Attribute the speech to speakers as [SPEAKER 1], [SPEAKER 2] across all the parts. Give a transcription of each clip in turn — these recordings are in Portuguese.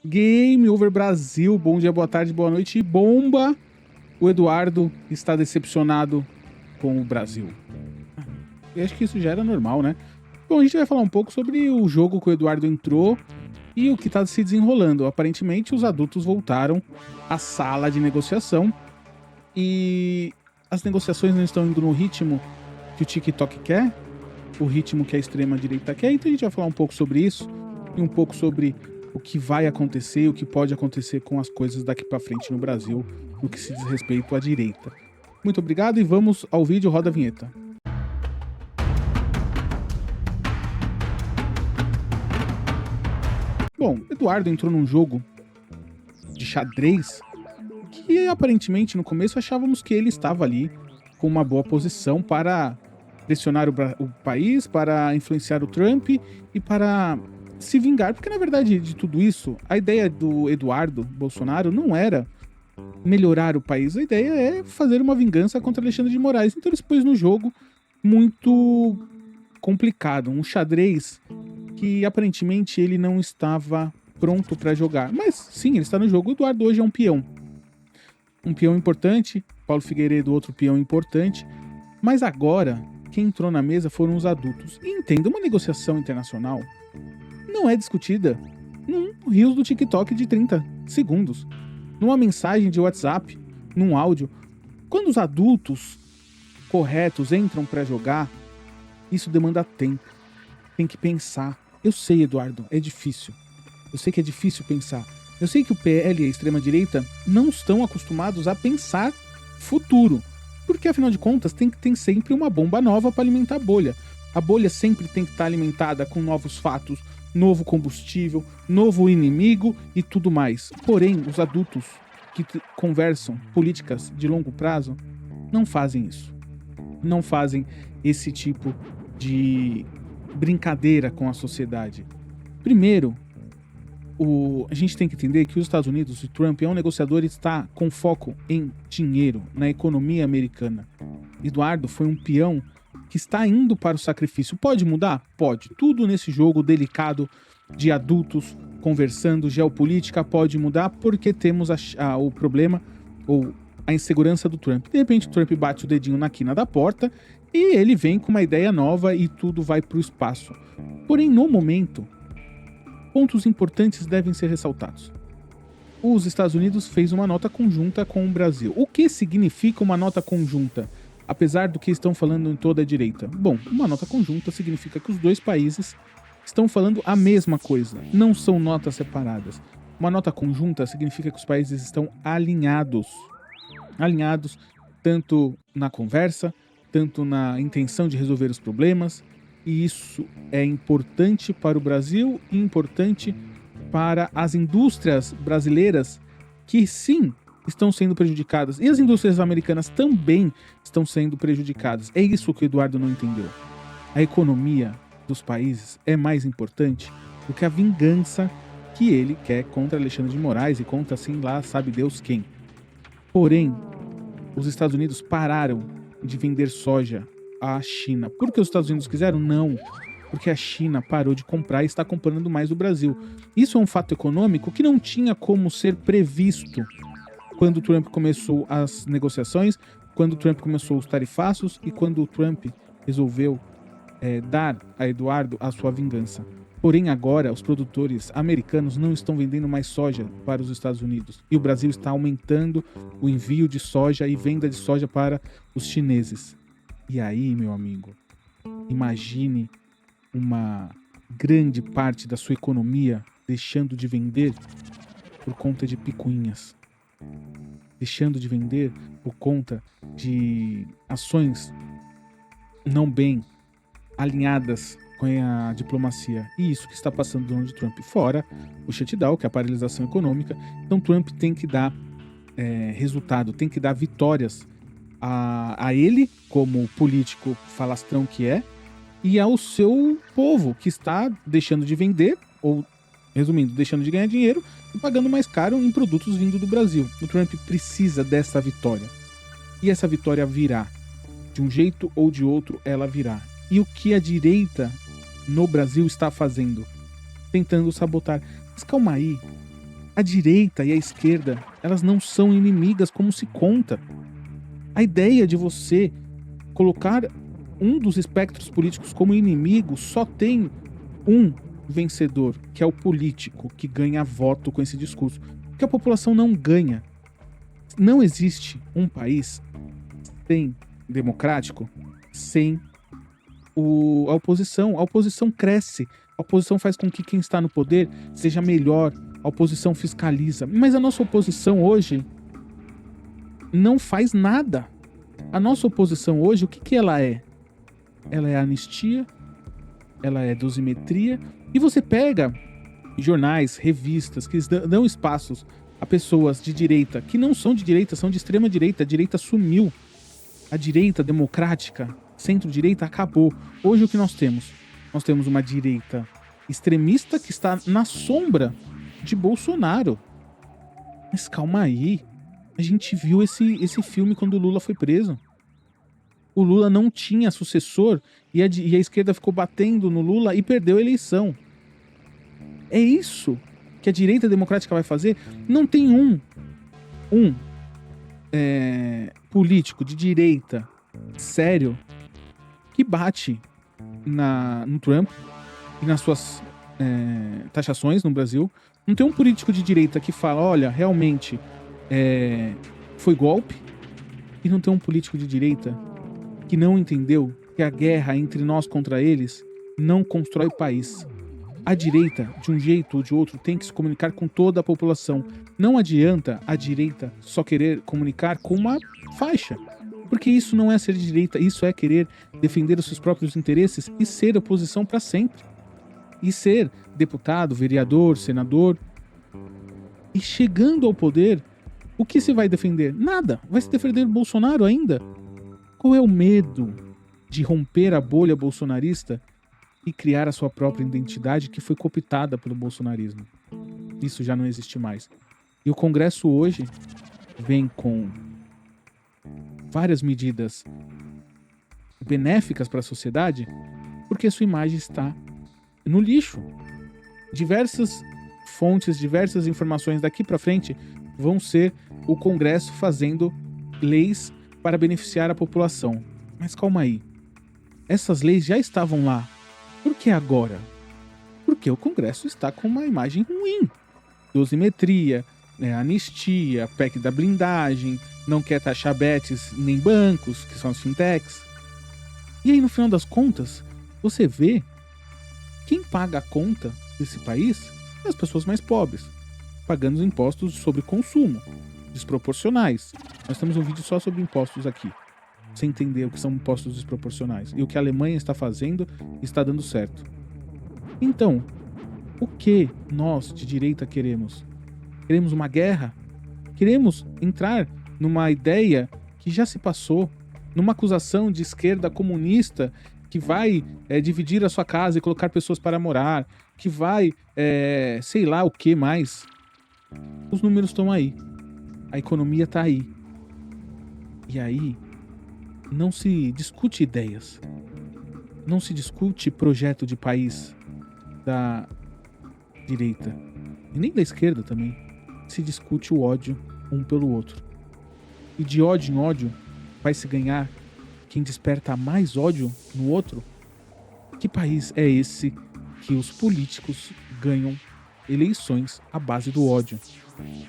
[SPEAKER 1] Game Over Brasil, bom dia, boa tarde, boa noite e bomba! O Eduardo está decepcionado com o Brasil. Eu acho que isso já era normal, né? Bom, a gente vai falar um pouco sobre o jogo que o Eduardo entrou e o que está se desenrolando. Aparentemente, os adultos voltaram à sala de negociação e as negociações não estão indo no ritmo que o TikTok quer, o ritmo que a extrema-direita quer. Então a gente vai falar um pouco sobre isso e um pouco sobre o que vai acontecer, o que pode acontecer com as coisas daqui para frente no Brasil, no que se diz respeito à direita. Muito obrigado e vamos ao vídeo, roda a vinheta. Bom, Eduardo entrou num jogo de xadrez que aparentemente no começo achávamos que ele estava ali com uma boa posição para pressionar o país, para influenciar o Trump e para se vingar, porque na verdade de tudo isso, a ideia do Eduardo Bolsonaro não era melhorar o país, a ideia é fazer uma vingança contra Alexandre de Moraes. Então ele se pôs no jogo muito complicado, um xadrez que aparentemente ele não estava pronto para jogar. Mas sim, ele está no jogo. O Eduardo hoje é um peão importante, Paulo Figueiredo outro peão importante, mas agora quem entrou na mesa foram os adultos. E entenda, uma negociação internacional não é discutida num reels do TikTok de 30 segundos, numa mensagem de WhatsApp, num áudio. Quando os adultos corretos entram para jogar, isso demanda tempo, tem que pensar. Eu sei, Eduardo, é difícil. Eu sei que é difícil pensar. Eu sei que o PL e a extrema-direita não estão acostumados a pensar futuro, porque afinal de contas tem que ter sempre uma bomba nova para alimentar a bolha. A bolha sempre tem que estar alimentada com novos fatos, novo combustível, novo inimigo e tudo mais. Porém, os adultos que conversam políticas de longo prazo não fazem isso. Não fazem esse tipo de brincadeira com a sociedade. Primeiro, a gente tem que entender que os Estados Unidos, o Trump, é um negociador e está com foco em dinheiro, na economia americana. Eduardo foi um peão que está indo para o sacrifício. Pode mudar? Pode. Tudo nesse jogo delicado de adultos conversando, geopolítica, pode mudar porque temos o problema ou a insegurança do Trump. De repente o Trump bate o dedinho na quina da porta e ele vem com uma ideia nova e tudo vai para o espaço. Porém, no momento, pontos importantes devem ser ressaltados. Os Estados Unidos fez uma nota conjunta com o Brasil. O que significa uma nota conjunta? Apesar do que estão falando em toda a direita. Bom, uma nota conjunta significa que os dois países estão falando a mesma coisa, não são notas separadas. Uma nota conjunta significa que os países estão alinhados. Alinhados tanto na conversa, tanto na intenção de resolver os problemas. E isso é importante para o Brasil e importante para as indústrias brasileiras que sim estão sendo prejudicadas. E as indústrias americanas também estão sendo prejudicadas. É isso que o Eduardo não entendeu. A economia dos países é mais importante do que a vingança que ele quer contra Alexandre de Moraes e contra, assim, lá sabe Deus quem. Porém, os Estados Unidos pararam de vender soja à China. Por que os Estados Unidos quiseram? Não. Porque a China parou de comprar e está comprando mais do Brasil. Isso é um fato econômico que não tinha como ser previsto quando o Trump começou as negociações, quando o Trump começou os tarifaços e quando o Trump resolveu dar a Eduardo a sua vingança. Porém, agora, os produtores americanos não estão vendendo mais soja para os Estados Unidos. E o Brasil está aumentando o envio de soja e venda de soja para os chineses. E aí, meu amigo, imagine uma grande parte da sua economia deixando de vender por conta de picuinhas. Deixando de vender por conta de ações não bem alinhadas com a diplomacia. E isso que está passando do Donald Trump. Fora o shutdown, que é a paralisação econômica. Então Trump tem que dar resultado, tem que dar vitórias a ele, como político falastrão que é, e ao seu povo, que está deixando de vender, ou, resumindo, deixando de ganhar dinheiro e pagando mais caro em produtos vindo do Brasil. O Trump precisa dessa vitória. E essa vitória virá. De um jeito ou de outro, ela virá. E o que a direita no Brasil está fazendo? Tentando sabotar. Mas calma aí. A direita e a esquerda, elas não são inimigas como se conta. A ideia de você colocar um dos espectros políticos como inimigo só tem um vencedor, que é o político, que ganha voto com esse discurso. Porque a população não ganha. Não existe um país democrático sem a oposição. A oposição cresce. A oposição faz com que quem está no poder seja melhor. A oposição fiscaliza. Mas a nossa oposição hoje não faz nada. A nossa oposição hoje, o que ela é? Ela é anistia, ela é dosimetria. E você pega jornais, revistas que dão espaços a pessoas de direita, que não são de direita, são de extrema direita. A direita sumiu. A direita democrática, centro-direita, acabou. Hoje o que nós temos? Nós temos uma direita extremista que está na sombra de Bolsonaro. Mas calma aí. A gente viu esse filme quando o Lula foi preso. O Lula não tinha sucessor e a esquerda ficou batendo no Lula e perdeu a eleição. É isso que a direita democrática vai fazer? Não tem um político de direita sério que bate no Trump e nas suas taxações no Brasil. Não tem um político de direita que fala, olha, realmente foi golpe. E não tem um político de direita que não entendeu que a guerra entre nós contra eles não constrói o país. A direita, de um jeito ou de outro, tem que se comunicar com toda a população. Não adianta a direita só querer comunicar com uma faixa. Porque isso não é ser de direita, isso é querer defender os seus próprios interesses e ser oposição para sempre. E ser deputado, vereador, senador. E chegando ao poder, o que se vai defender? Nada. Vai se defender Bolsonaro ainda? Qual é o medo de romper a bolha bolsonarista e criar a sua própria identidade que foi cooptada pelo bolsonarismo? Isso já não existe mais. E o Congresso hoje vem com várias medidas benéficas para a sociedade porque sua imagem está no lixo. Diversas fontes, diversas informações daqui para frente vão ser o Congresso fazendo leis para beneficiar a população. Mas calma aí. Essas leis já estavam lá. Por que agora? Porque o Congresso está com uma imagem ruim. Dosimetria, anistia, PEC da blindagem, não quer taxar bets nem bancos, que são as fintechs. E aí, no final das contas, você vê quem paga a conta desse país é as pessoas mais pobres, pagando os impostos sobre consumo, desproporcionais. Nós temos um vídeo só sobre impostos aqui. Você entender o que são impostos desproporcionais. E o que a Alemanha está fazendo está dando certo. Então, o que nós de direita queremos? Queremos uma guerra? Queremos entrar numa ideia que já se passou, numa acusação de esquerda comunista que vai dividir a sua casa e colocar pessoas para morar, que vai, sei lá o que mais. Os números estão aí. A economia está aí. E aí, não se discute ideias. Não se discute projeto de país da direita. E nem da esquerda também. Se discute o ódio um pelo outro. E de ódio em ódio vai se ganhar quem desperta mais ódio no outro? Que país é esse que os políticos ganham eleições à base do ódio?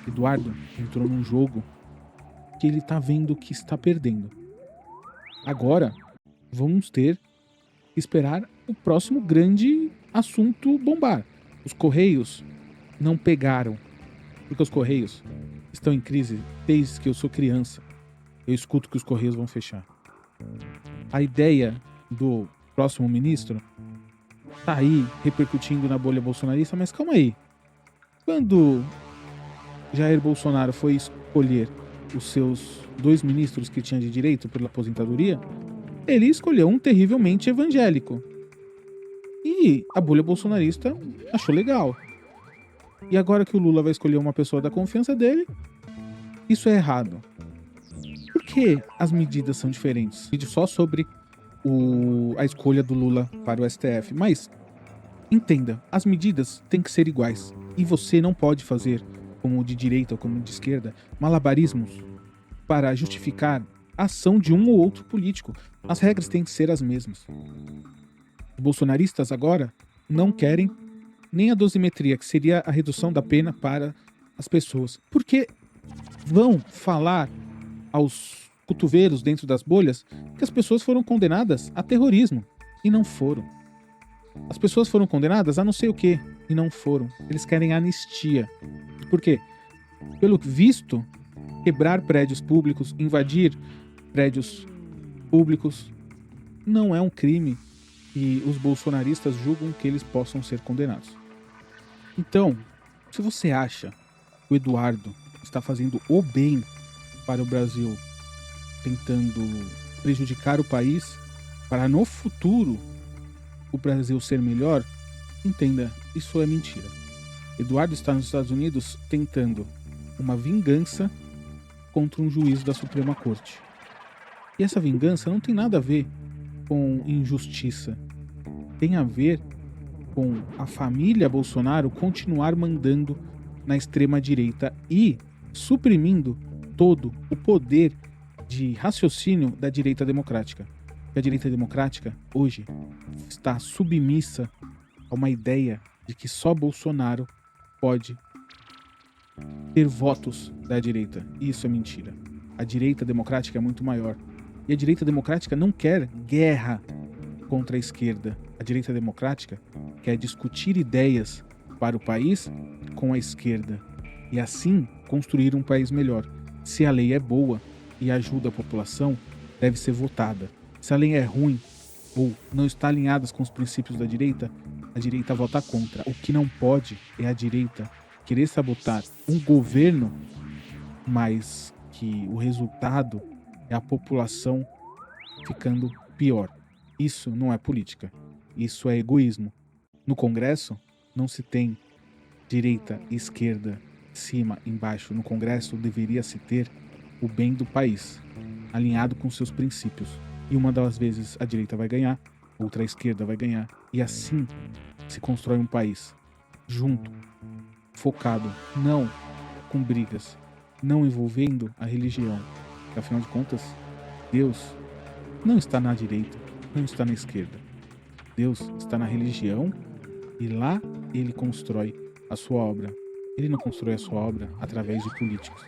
[SPEAKER 1] Eduardo entrou num jogo que ele tá vendo que está perdendo. Agora, vamos ter que esperar o próximo grande assunto bombar. Os Correios não pegaram, porque os Correios estão em crise desde que eu sou criança. Eu escuto que os Correios vão fechar. A ideia do próximo ministro tá aí repercutindo na bolha bolsonarista, mas calma aí. Quando Jair Bolsonaro foi escolher os seus 2 ministros que tinha de direito pela aposentadoria, ele escolheu um terrivelmente evangélico. E a bolha bolsonarista achou legal. E agora que o Lula vai escolher uma pessoa da confiança dele, isso é errado. Por que as medidas são diferentes? Vídeo só sobre a escolha do Lula para o STF. Mas, entenda, as medidas têm que ser iguais. E você não pode fazer como de direita ou como de esquerda, malabarismos para justificar a ação de um ou outro político. As regras têm que ser as mesmas. Os bolsonaristas agora não querem nem a dosimetria, que seria a redução da pena para as pessoas, porque vão falar aos cotovelos dentro das bolhas que as pessoas foram condenadas a terrorismo e não foram. As pessoas foram condenadas a não sei o que e não foram. Eles querem anistia. Por quê? Pelo visto, quebrar prédios públicos, invadir prédios públicos não é um crime e os bolsonaristas julgam que eles possam ser condenados. Então, se você acha que o Eduardo está fazendo o bem para o Brasil, tentando prejudicar o país, para no futuro o Brasil ser melhor, entenda, isso é mentira. Eduardo está nos Estados Unidos tentando uma vingança contra um juiz da Suprema Corte. E essa vingança não tem nada a ver com injustiça. Tem a ver com a família Bolsonaro continuar mandando na extrema-direita e suprimindo todo o poder de raciocínio da direita democrática. A direita democrática, hoje, está submissa a uma ideia de que só Bolsonaro pode ter votos da direita. E isso é mentira. A direita democrática é muito maior. E a direita democrática não quer guerra contra a esquerda. A direita democrática quer discutir ideias para o país com a esquerda e assim construir um país melhor. Se a lei é boa e ajuda a população, deve ser votada. Se a lei é ruim ou não está alinhada com os princípios da direita, a direita vota contra. O que não pode é a direita querer sabotar um governo, mas que o resultado é a população ficando pior. Isso não é política. Isso é egoísmo. No Congresso, não se tem direita, esquerda, cima, embaixo. No Congresso deveria se ter o bem do país, alinhado com seus princípios. E uma das vezes a direita vai ganhar, outra a esquerda vai ganhar. E assim se constrói um país junto, focado, não com brigas, não envolvendo a religião. Porque, afinal de contas, Deus não está na direita, não está na esquerda. Deus está na religião e lá ele constrói a sua obra. Ele não constrói a sua obra através de políticos.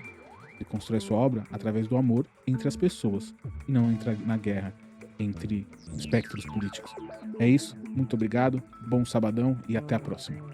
[SPEAKER 1] Ele constrói a sua obra através do amor entre as pessoas e não entra na guerra entre espectros políticos. É isso, muito obrigado, bom sabadão e até a próxima.